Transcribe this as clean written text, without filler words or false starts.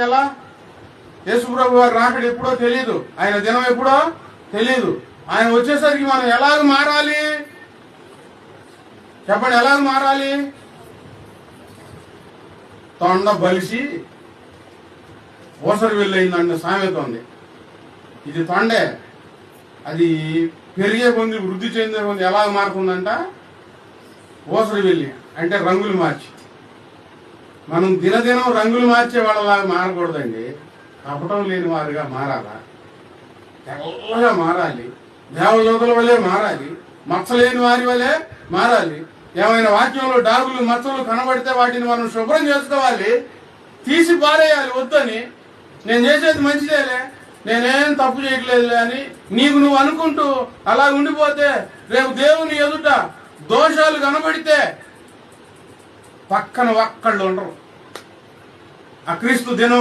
ఎలా యేసుప్రభు వారు రాకడ ఎప్పుడో తెలియదు, ఆయన దినం ఎప్పుడో తెలియదు. ఆయన వచ్చేసరికి మనం ఎలాగ మారాలి చెప్పండి? ఎలాగ మారాలి? తొండ బలిసి ఊసరి వెళ్ళయిందండి సామెత ఉంది. ఇది తొండే, అది పెరిగే కొంది వృద్ధి చెందే కొంది ఎలాగ మారుతుందంట? ఊసరి వెళ్ళి అంటే రంగులు మార్చి. మనం దినదినం రంగులు మార్చే వాళ్ళలాగా మారకూడదండి, కపటం లేని వారుగా మారాలా, తెల్లగా మారాలి, దేవదూతల వలె మారాలి, మచ్చలేని వారి వలె మారాలి. ఏమైనా వాక్యంలో డాగులు మచ్చలు కనబడితే వాటిని మనం శుభ్రం చేసుకోవాలి, తీసి పారేయాలి. వద్దని, నేను చేసేది మంచిదేలే, నేనేం తప్పు చేయట్లేదులే అని నీకు నువ్వు అనుకుంటూ అలా ఉండిపోతే రేపు దేవుని ఎదుట దోషాలు కనబడితే పక్కన ఒక్కళ్ళు ఉండరు. ఆ క్రీస్తు దినం